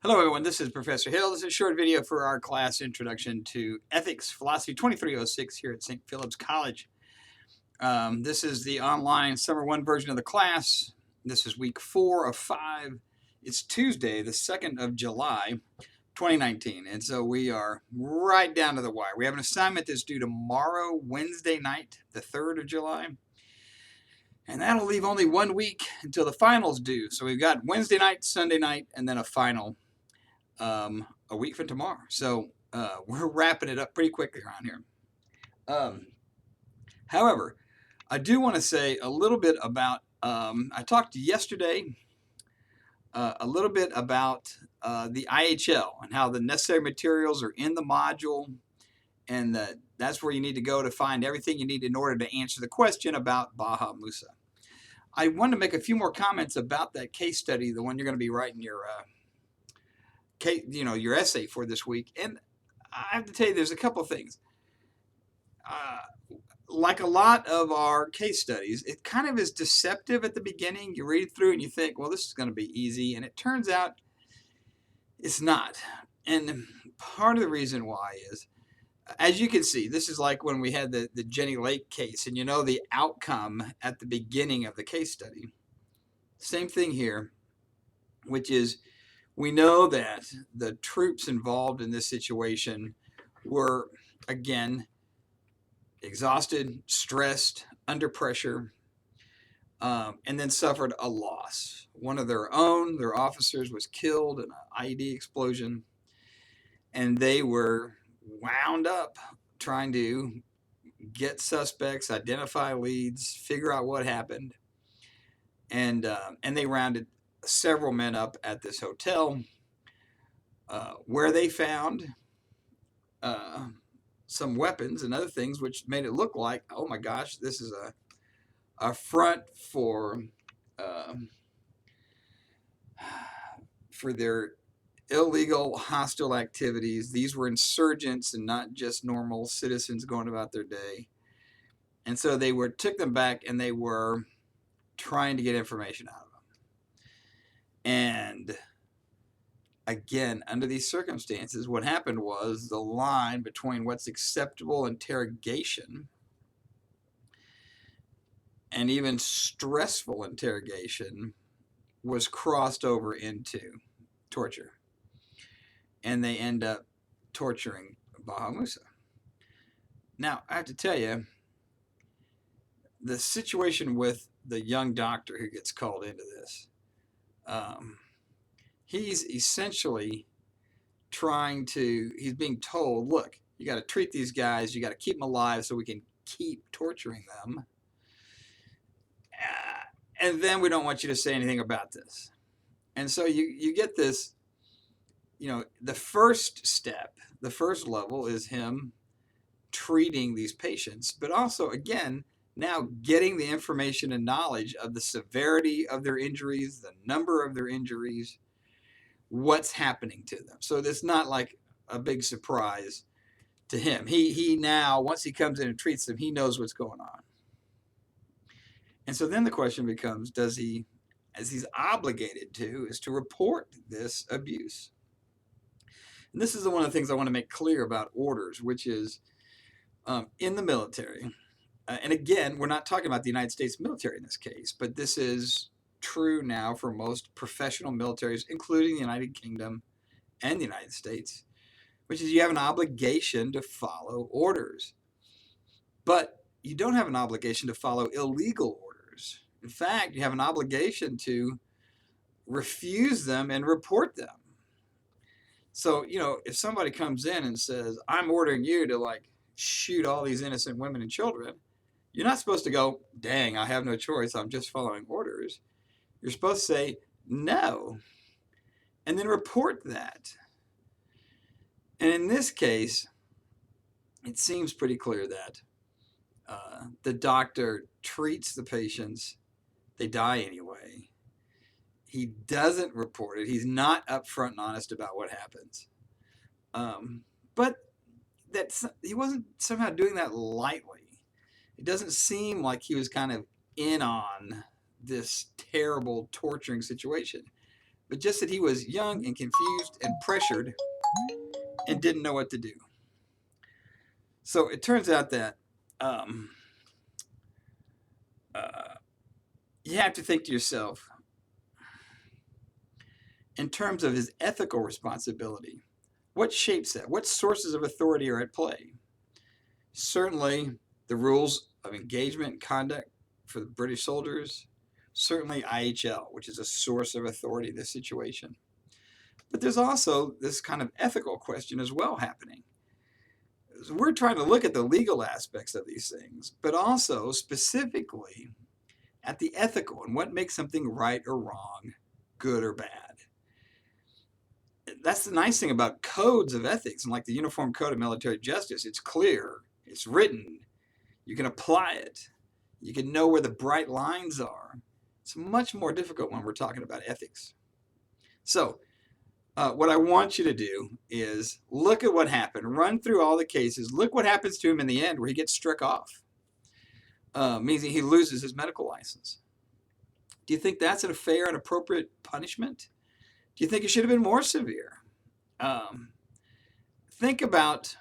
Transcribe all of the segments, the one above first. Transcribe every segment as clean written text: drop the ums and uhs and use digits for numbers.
Hello everyone, this is Professor Hill. This is a short video for our class Introduction to Ethics Philosophy 2306 here at St. Philip's College. This is the online Summer 1 version of the class. This is week 4 of 5. It's Tuesday, the 2nd of July, 2019. And so we are right down to the wire. We have an assignment that's due tomorrow, Wednesday night, the 3rd of July. And that'll leave only 1 week until the finals due. So we've got Wednesday night, Sunday night, and then a final a week from tomorrow. So we're wrapping it up pretty quickly around here. However, I do want to say a little bit about, I talked yesterday a little bit about the IHL and how the necessary materials are in the module, and that's where you need to go to find everything you need in order to answer the question about Baha Mousa. I want to make a few more comments about that case study, the one you're going to be writing your your essay for this week. And I have to tell you, there's a couple of things. Like a lot of our case studies, it kind of is deceptive at the beginning. You read through and you think, well, this is going to be easy. And it turns out it's not. And part of the reason why is, as you can see, this is like when we had the Jenny Lake case, and you know the outcome at the beginning of the case study. Same thing here, which is we know that the troops involved in this situation were, again, exhausted, stressed, under pressure, and then suffered a loss. One of their officers, was killed in an IED explosion, and they were wound up trying to get suspects, identify leads, figure out what happened, and they rounded several men up at this hotel where they found some weapons and other things, which made it look like, oh my gosh, this is a front for their illegal hostile activities. These were insurgents and not just normal citizens going about their day. And so they took them back, and they were trying to get information out of them. And again, under these circumstances, what happened was the line between what's acceptable interrogation and even stressful interrogation was crossed over into torture. And they end up torturing Baha Mousa. Now, I have to tell you, the situation with the young doctor who gets called into this, he's essentially he's being told, look, you got to treat these guys, you got to keep them alive so we can keep torturing them. And then we don't want you to say anything about this. And so you get this, the first step, the first level is him treating these patients, but also, again, now getting the information and knowledge of the severity of their injuries, the number of their injuries, what's happening to them. So it's not like a big surprise to him. He now, once he comes in and treats them, he knows what's going on. And so then the question becomes, does he, as he's obligated to, is to report this abuse? And this is one of the things I want to make clear about orders, which is in the military, and again, we're not talking about the United States military in this case, but this is true now for most professional militaries, including the United Kingdom and the United States, which is you have an obligation to follow orders. But you don't have an obligation to follow illegal orders. In fact, you have an obligation to refuse them and report them. So, if somebody comes in and says, I'm ordering you to shoot all these innocent women and children, you're not supposed to go, dang, I have no choice, I'm just following orders. You're supposed to say, no, and then report that. And in this case, it seems pretty clear that the doctor treats the patients, they die anyway. He doesn't report it. He's not upfront and honest about what happens. But he wasn't somehow doing that lightly. It doesn't seem like he was kind of in on this terrible torturing situation. but just that he was young and confused and pressured and didn't know what to do. So it turns out that you have to think to yourself, in terms of his ethical responsibility, what shapes that? What sources of authority are at play? Certainly the rules of engagement and conduct for the British soldiers, certainly IHL, which is a source of authority in this situation. But there's also this kind of ethical question as well happening. So we're trying to look at the legal aspects of these things, but also specifically at the ethical and what makes something right or wrong, good or bad. That's the nice thing about codes of ethics, and like the Uniform Code of Military Justice, it's clear, it's written, you can apply it, you can know where the bright lines are. It's much more difficult when we're talking about ethics. So what I want you to do is look at what happened, run through all the cases, look what happens to him in the end where he gets struck off, means he loses his medical license. Do you think that's a fair and appropriate punishment? Do you think it should have been more severe? Think about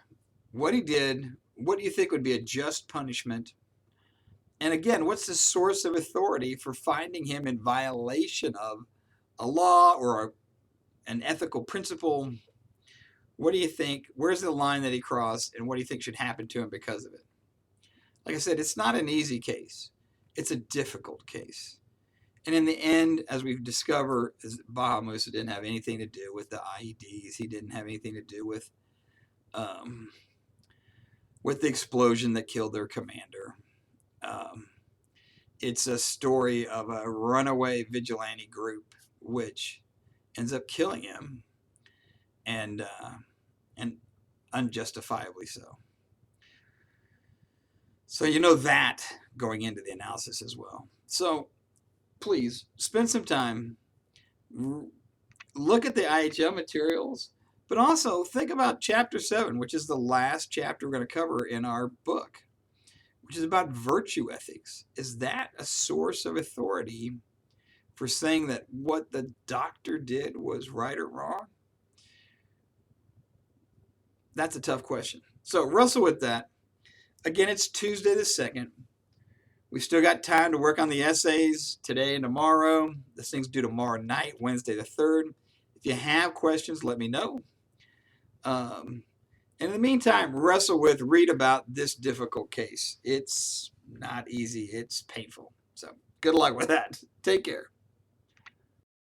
what he did. What do you think would be a just punishment? And again, what's the source of authority for finding him in violation of a law or an ethical principle? What do you think? Where's the line that he crossed, and what do you think should happen to him because of it? Like I said, it's not an easy case. It's a difficult case. And in the end, as we've discovered, Baha Mousa didn't have anything to do with the IEDs. He didn't have anything to do with the explosion that killed their commander. It's a story of a runaway vigilante group which ends up killing him, and unjustifiably so. So you know that going into the analysis as well. So please spend some time, look at the IHL materials, but also think about Chapter 7, which is the last chapter we're going to cover in our book, which is about virtue ethics. Is that a source of authority for saying that what the doctor did was right or wrong? That's a tough question. So wrestle with that. Again, it's Tuesday the 2nd. We've still got time to work on the essays today and tomorrow. This thing's due tomorrow night, Wednesday the 3rd. If you have questions, let me know. And in the meantime, wrestle with, read about this difficult case. It's not easy. It's painful. So good luck with that. Take care.